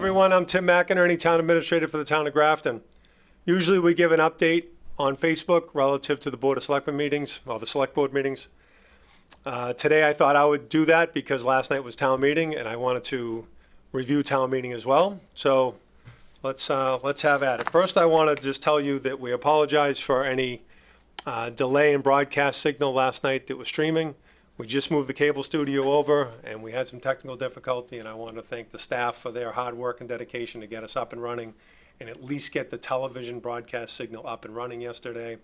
everyone. I'm Tim McInerney, Town Administrator for the Town of Grafton. Usually we give an update on Facebook relative to the Board of Selectmen meetings, or the Select Board meetings. Today I thought I would do that because last night was town meeting and I wanted to review town meeting as well. So let's have at it. First, I want to just tell you that we apologize for any delay in broadcast signal last night that was streaming. We just moved the cable studio over and we had some technical difficulty, and I want to thank the staff for their hard work and dedication to get us up and running and at least get the television broadcast signal up and running yesterday.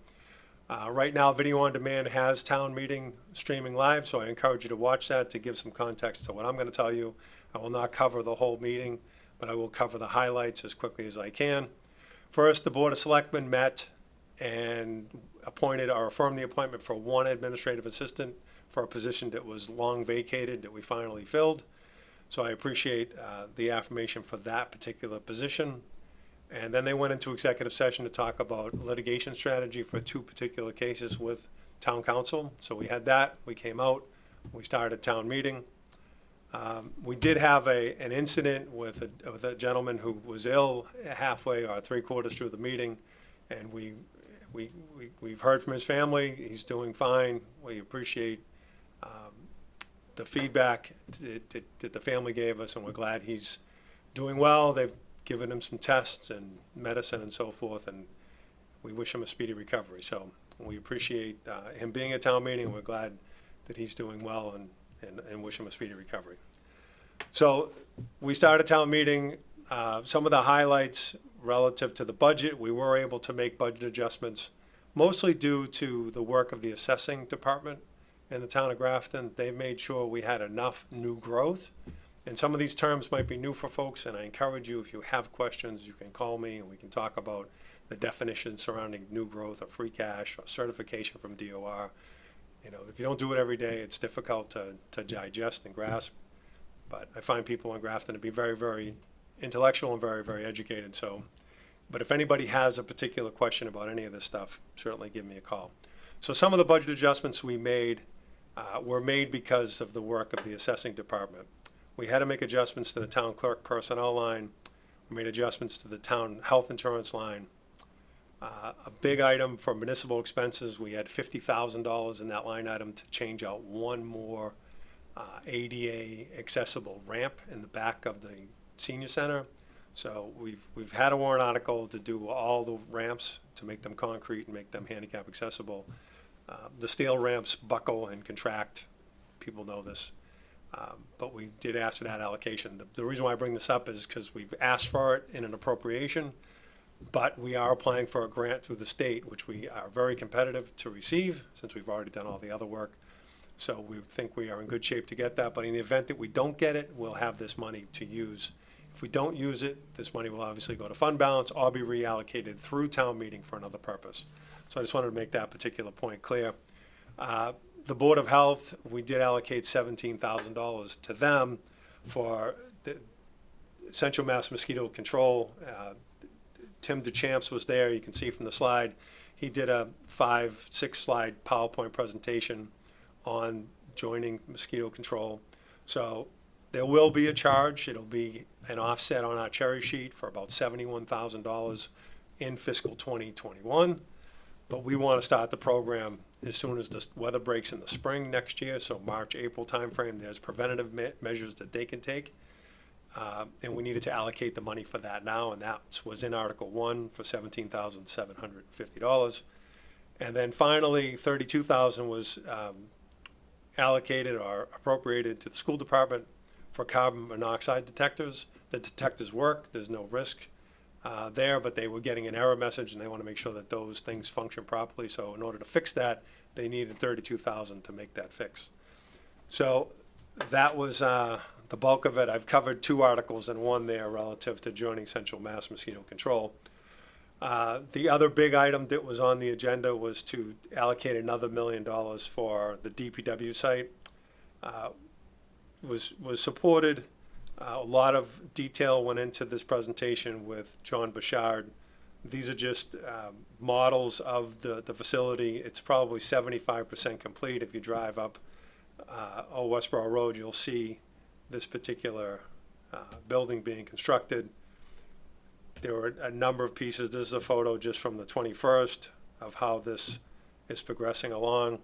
Right now, Video on Demand has town meeting streaming live, so I encourage you to watch that to give some context to what I'm going to tell you. I will not cover the whole meeting, but I will cover the highlights as quickly as I can. First, the Board of Selectmen met and appointed or affirmed the appointment for one administrative assistant for a position that was long vacated that we finally filled. So I appreciate the affirmation for that particular position. And then they went into executive session to talk about litigation strategy for two particular cases with town council. So we had that, we came out, we started town meeting. We did have an incident with a gentleman who was ill halfway or three-quarters through the meeting, and we've heard from his family. He's doing fine. We appreciate the feedback that the family gave us, and we're glad he's doing well. They've given him some tests and medicine and so forth, and we wish him a speedy recovery. So we appreciate him being at town meeting, and we're glad that he's doing well and wish him a speedy recovery. So we started town meeting. Some of the highlights relative to the budget, we were able to make budget adjustments, mostly due to the work of the assessing department in the town of Grafton. They made sure we had enough new growth. And some of these terms might be new for folks, and I encourage you, if you have questions, you can call me and we can talk about the definitions surrounding new growth or free cash or certification from DOR. You know, if you don't do it every day, it's difficult to digest and grasp. But I find people in Grafton to be very, very intellectual and very, very educated. So, but if anybody has a particular question about any of this stuff, certainly give me a call. So some of the budget adjustments we made were made because of the work of the assessing department. We had to make adjustments to the town clerk personnel line. We made adjustments to the town health insurance line. A big item for municipal expenses, we had $50,000 in that line item to change out one more ADA accessible ramp in the back of the senior center. So we've had a warrant article to do all the ramps to make them concrete and make them handicap accessible. The steel ramps buckle and contract. People know this. But we did ask for that allocation. The reason why I bring this up is because we've asked for it in an appropriation, but we are applying for a grant through the state, which we are very competitive to receive since we've already done all the other work. So we think we are in good shape to get that. But in the event that we don't get it, we'll have this money to use. If we don't use it, this money will obviously go to fund balance or be reallocated through town meeting for another purpose. So I just wanted to make that particular point clear. The Board of Health, we did allocate $17,000 to them for the Central Mass Mosquito Control. Tim DeChamps was there. You can see from the slide. He did a 5-6 slide PowerPoint presentation on joining mosquito control. So there will be a charge. It'll be an offset on our cherry sheet for about $71,000 in fiscal 2021. But we want to start the program as soon as the weather breaks in the spring next year, so March, April timeframe. There's preventative measures that they can take. And we needed to allocate the money for that now, and that was in Article 1 for $17,750. And then finally, $32,000 was allocated or appropriated to the school department for carbon monoxide detectors. The detectors work, there's no risk there, but they were getting an error message and they want to make sure that those things function properly. So in order to fix that, they needed $32,000 to make that fix. So that was the bulk of it. I've covered two articles in one there relative to joining Central Mass Mosquito Control. The other big item that was on the agenda was to allocate another $1 million for the DPW site. Was supported. A lot of detail went into this presentation with John Bouchard. These are just models of the facility. It's probably 75% complete. If you drive up Old Westboro Road, you'll see this particular building being constructed. There were a number of pieces. This is a photo just from the 21st of how this is progressing along.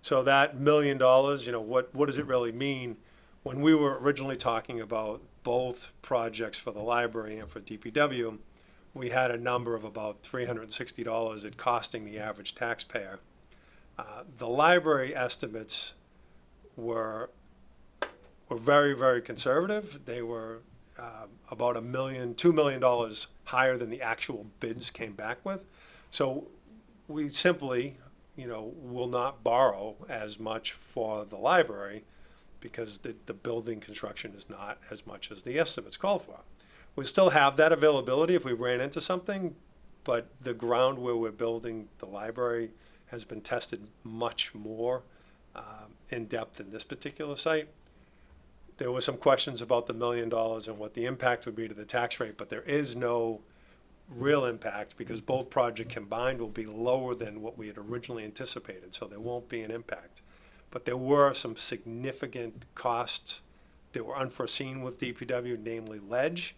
So that $1 million, what does it really mean? When we were originally talking about both projects for the library and for DPW, we had a number of about $360 it costing the average taxpayer. The library estimates were very, very conservative. They were about $2 million higher than the actual bids came back with. So we simply, will not borrow as much for the library because the building construction is not as much as the estimates call for. We still have that availability if we ran into something, but the ground where we're building the library has been tested much more in depth in this particular site. There were some questions about the $1 million and what the impact would be to the tax rate, but there is no real impact because both projects combined will be lower than what we had originally anticipated, so there won't be an impact. But there were some significant costs that were unforeseen with DPW, namely ledge,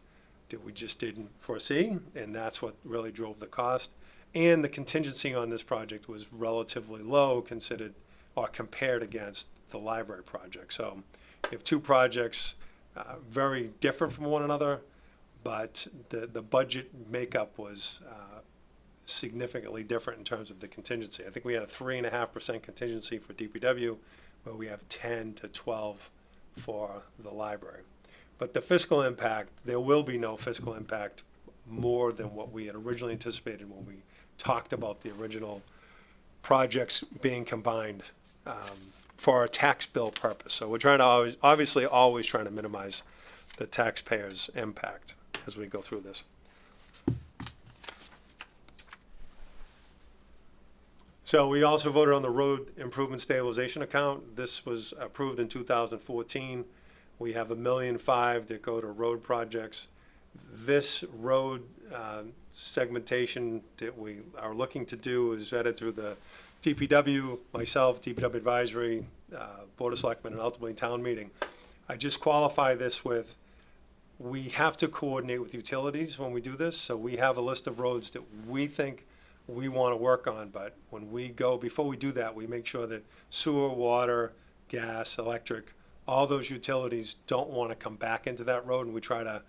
that we just didn't foresee, and that's what really drove the cost. And the contingency on this project was relatively low considered or compared against the library project. So you have two projects very different from one another, but the budget makeup was significantly different in terms of the contingency. I think we had a 3.5% contingency for DPW, where we have 10 to 12 for the library. But the fiscal impact, there will be no fiscal impact more than what we had originally anticipated when we talked about the original projects being combined for a tax bill purpose. So we're trying to always trying to minimize the taxpayer's impact as we go through this. So we also voted on the road improvement stabilization account. This was approved in 2014. We have $1.5 million that go to road projects. This road segmentation that we are looking to do is vetted through the DPW, myself, DPW advisory, Board of Selectmen, and ultimately town meeting. I just qualify this with, we have to coordinate with utilities when we do this. So we have a list of roads that we think we want to work on, but when we go, before we do that, we make sure that sewer, water, gas, electric, all those utilities don't want to come back into that road, and we try to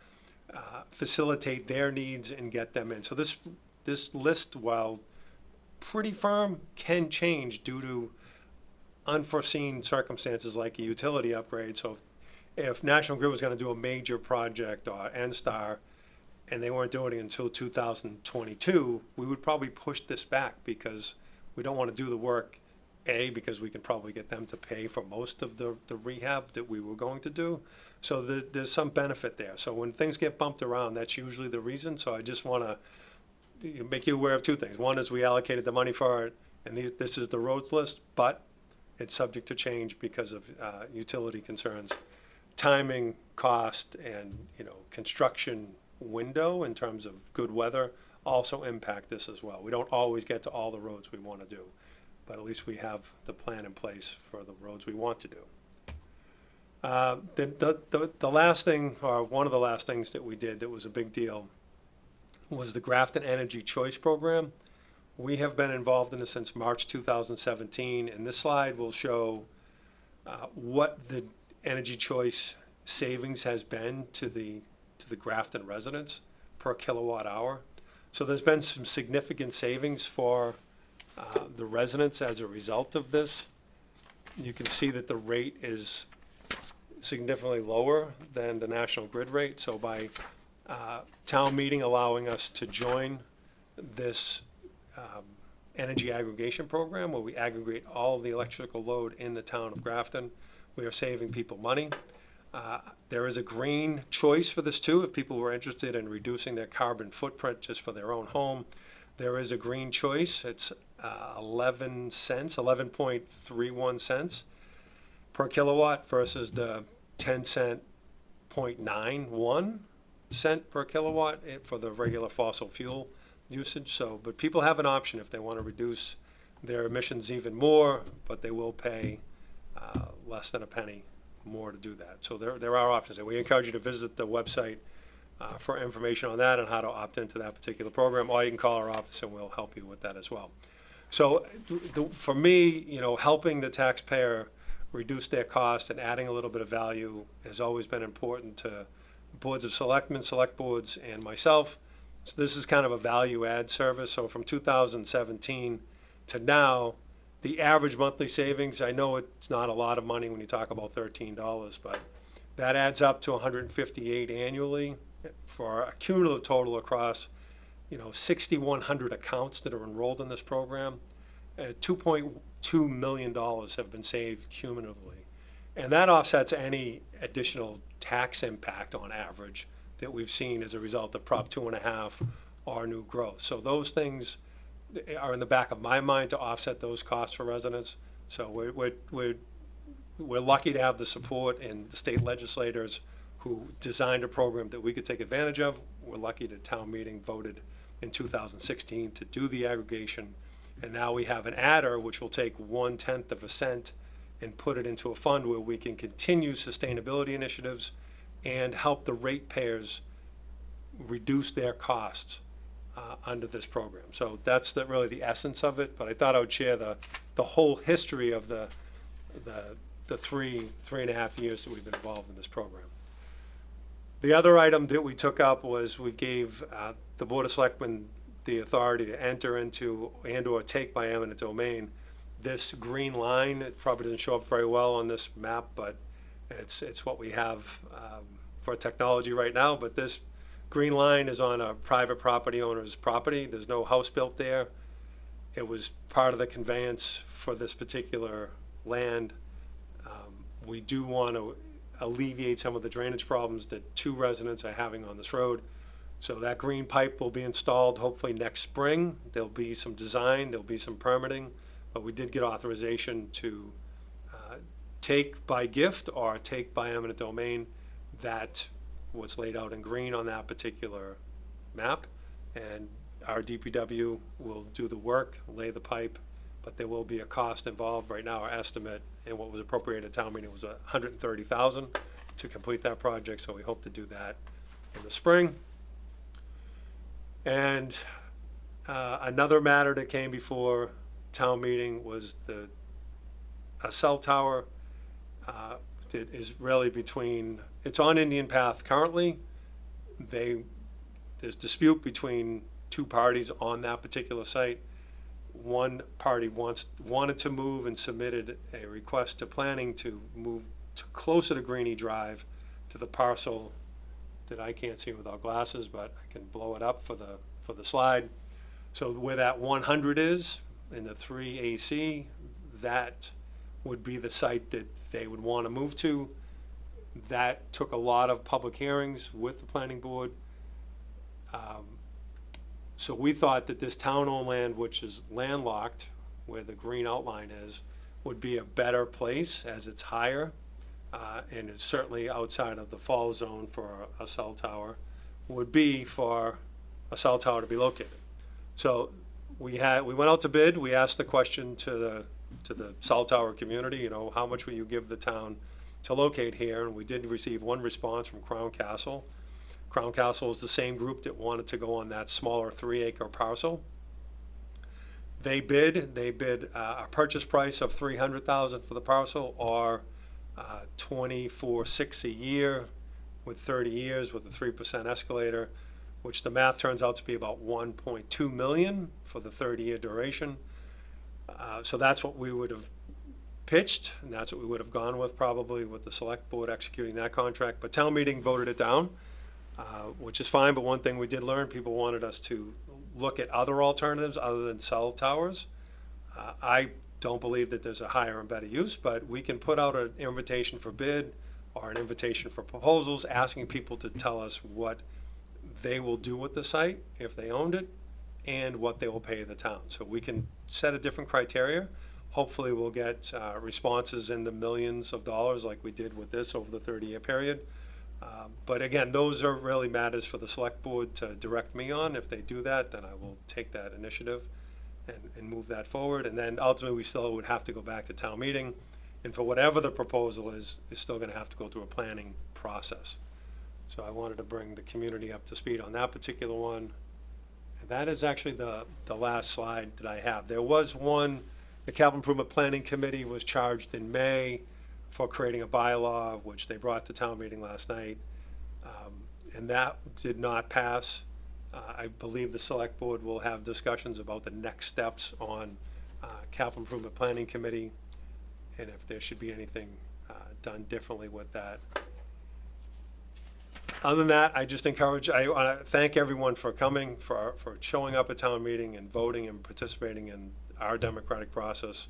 facilitate their needs and get them in. So this list, while pretty firm, can change due to unforeseen circumstances like a utility upgrade. So if National Grid was going to do a major project or NSTAR and they weren't doing it until 2022, we would probably push this back because we don't want to do the work, because we can probably get them to pay for most of the rehab that we were going to do. So there's some benefit there. So when things get bumped around, that's usually the reason. So I just want to make you aware of two things. One is we allocated the money for it, and this is the roads list, but it's subject to change because of utility concerns. Timing, cost, and construction window in terms of good weather also impact this as well. We don't always get to all the roads we want to do, but at least we have the plan in place for the roads we want to do. The last thing, or one of the last things that we did that was a big deal, was the Grafton Energy Choice Program. We have been involved in this since March 2017, and this slide will show what the energy choice savings has been to the Grafton residents per kilowatt hour. So there's been some significant savings for the residents as a result of this. You can see that the rate is significantly lower than the National Grid rate. So by town meeting allowing us to join this energy aggregation program where we aggregate all the electrical load in the town of Grafton, we are saving people money. There is a green choice for this too, if people were interested in reducing their carbon footprint just for their own home. There is a green choice. It's 11.31 cents per kilowatt versus the 10.91 cent per kilowatt for the regular fossil fuel usage. So, but people have an option if they want to reduce their emissions even more, but they will pay less than a penny more to do that. So there are options, and we encourage you to visit the website for information on that and how to opt into that particular program, or you can call our office and we'll help you with that as well. So for me, helping the taxpayer reduce their cost and adding a little bit of value has always been important to boards of selectmen, select boards, and myself. So this is kind of a value add service. So from 2017 to now, the average monthly savings, I know it's not a lot of money when you talk about $13, but that adds up to $158 annually for a cumulative total across 6,100 accounts that are enrolled in this program. $2.2 million have been saved cumulatively. And that offsets any additional tax impact on average that we've seen as a result of Prop 2.5 or new growth. So those things are in the back of my mind to offset those costs for residents. So we're lucky to have the support and the state legislators who designed a program that we could take advantage of. We're lucky that town meeting voted in 2016 to do the aggregation. And now we have an adder which will take 1/10 of a cent and put it into a fund where we can continue sustainability initiatives and help the ratepayers reduce their costs under this program. So that's really the essence of it. But I thought I would share the whole history of the 3.5 years that we've been involved in this program. The other item that we took up was we gave the Board of Selectmen the authority to enter into and/or take by eminent domain this green line. It probably doesn't show up very well on this map, but it's what we have for technology right now. But this green line is on a private property owner's property. There's no house built there. It was part of the conveyance for this particular land. We do want to alleviate some of the drainage problems that 2 residents are having on this road. So that green pipe will be installed hopefully next spring. There'll be some design, there'll be some permitting, but we did get authorization to take by gift or take by eminent domain that was laid out in green on that particular map. And our DPW will do the work, lay the pipe, but there will be a cost involved. Right now, our estimate and what was appropriated at town meeting was $130,000 to complete that project, so we hope to do that in the spring. And another matter that came before town meeting was a cell tower that is really it's on Indian Path currently. There's dispute between 2 parties on that particular site. One party wanted to move and submitted a request to planning to move closer to Greenie Drive to the parcel that I can't see without glasses, but I can blow it up for the slide. So where that 100 is in the 3AC, that would be the site that they would want to move to. That took a lot of public hearings with the planning board. So we thought that this town-owned land, which is landlocked, where the green outline is, would be a better place as it's higher, and it's certainly outside of the fall zone for a cell tower, would be for a cell tower to be located. So we went out to bid. We asked the question to the cell tower community, how much will you give the town to locate here? And we did receive one response from Crown Castle. Crown Castle is the same group that wanted to go on that smaller 3-acre parcel. They bid a purchase price of $300,000 for the parcel, or $24,600 a year with 30 years with a 3% escalator, which the math turns out to be about $1.2 million for the 30-year duration. So that's what we would have pitched, and that's what we would have gone with probably with the select board executing that contract. But town meeting voted it down, which is fine. But one thing we did learn, people wanted us to look at other alternatives other than cell towers. I don't believe that there's a higher and better use, but we can put out an invitation for bid or an invitation for proposals, asking people to tell us what they will do with the site if they owned it and what they will pay the town. So we can set a different criteria. Hopefully we'll get responses in the millions of dollars like we did with this over the 30-year period. But again, those are really matters for the select board to direct me on. If they do that, then I will take that initiative and move that forward. And then ultimately we still would have to go back to town meeting and for whatever the proposal is still gonna have to go through a planning process. So I wanted to bring the community up to speed on that particular one. And that is actually the last slide that I have. There was one, the Capital Improvement Planning Committee was charged in May for creating a bylaw, which they brought to town meeting last night. And that did not pass. I believe the select board will have discussions about the next steps on Capital Improvement Planning Committee, and if there should be anything done differently with that. Other than that, I just encourage, I want to thank everyone for coming, for showing up at town meeting and voting and participating in our democratic process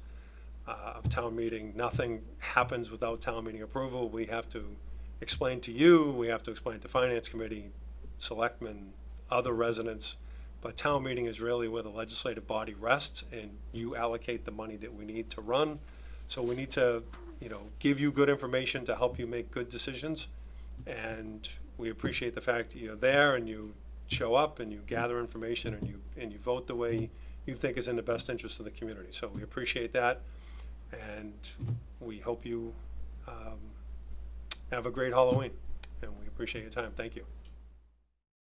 of town meeting. Nothing happens without town meeting approval. We have to explain to you, we have to explain to Finance Committee, selectmen, other residents, but town meeting is really where the legislative body rests, and you allocate the money that we need to run. So we need to, give you good information to help you make good decisions. And we appreciate the fact that you're there and you show up and you gather information and you vote the way you think is in the best interest of the community. So we appreciate that, and we hope you have a great Halloween, and we appreciate your time. Thank you.